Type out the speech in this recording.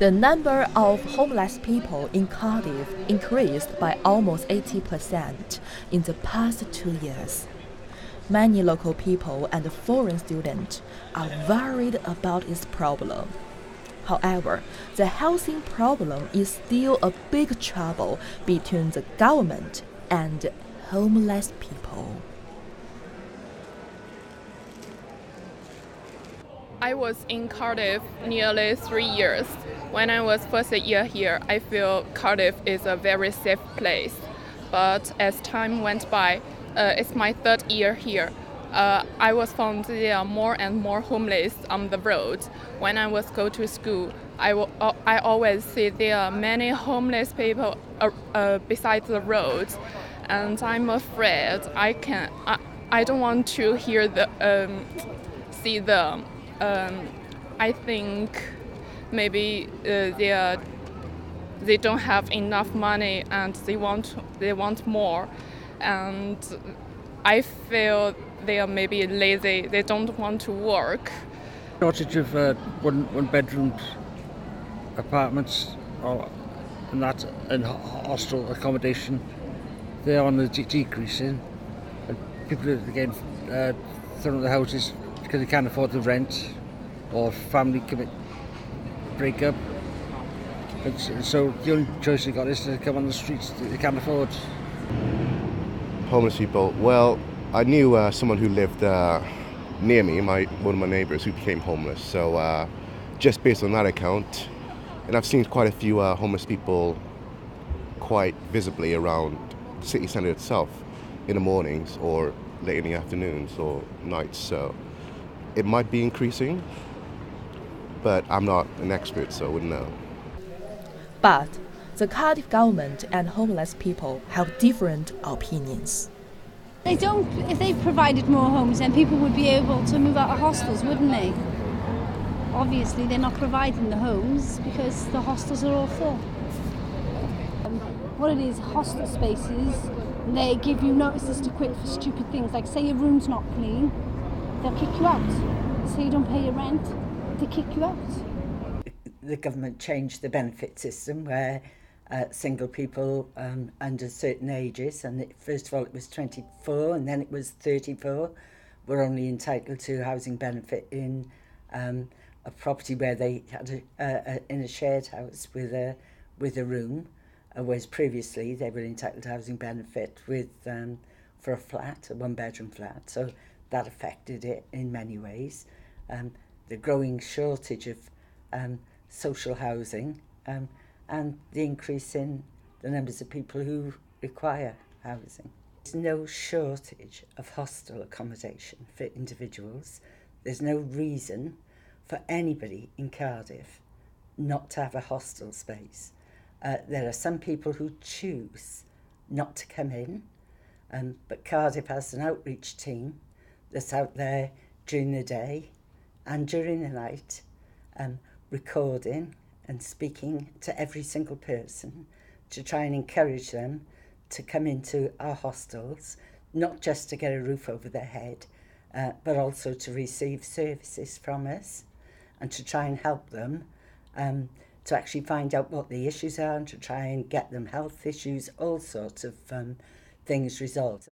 The number of homeless people in Cardiff increased by almost 80% in the past 2 years. Many local people and foreign students are worried about this problem. However, the housing problem is still a big trouble between the government and homeless people. I was in Cardiff nearly 3 years. When I was first year here, I feel Cardiff is a very safe place. But as time went by, it's my third year here. I was found there are more and more homeless on the road. When I was go to school, I always see there are many homeless people beside the road, and I'm afraid I don't want to hear see them. I think maybe they don't have enough money and they want more, and I feel they are maybe lazy. They don't want to work. Shortage of one bedroom apartments and that and hostel accommodation. They're on the decreasing. And people are getting thrown out the houses because they can't afford the rent, or family break up. And so the only choice they got is to come on the streets that they can't afford. Homeless people. Well, I knew someone who lived near me, one of my neighbours, who became homeless. So just based on that account, and I've seen quite a few homeless people quite visibly around the city centre itself in the mornings or late in the afternoons or nights. So it might be increasing, but I'm not an expert, so I wouldn't know. But the Cardiff government and homeless people have different opinions. If they provided more homes, then people would be able to move out of hostels, wouldn't they? Obviously, they're not providing the homes because the hostels are all full. What it is, hostel spaces, they give you notices to quit for stupid things, like say your room's not clean, they'll kick you out. Say you don't pay your rent, they kick you out. The government changed the benefit system where single people under certain ages, and first of all it was 24 and then it was 34, were only entitled to housing benefit in a property where they had in a shared house with a room, whereas previously they were entitled to housing benefit with for a flat, a one-bedroom flat. So that affected it in many ways. The growing shortage of social housing and the increase in the numbers of people who require housing. There's no shortage of hostel accommodation for individuals. There's no reason for anybody in Cardiff not to have a hostel space. There are some people who choose not to come in, but Cardiff has an outreach team that's out there during the day and during the night, recording and speaking to every single person to try and encourage them to come into our hostels, not just to get a roof over their head, but also to receive services from us and to try and help them to actually find out what the issues are and to try and get them health issues, all sorts of things resolved.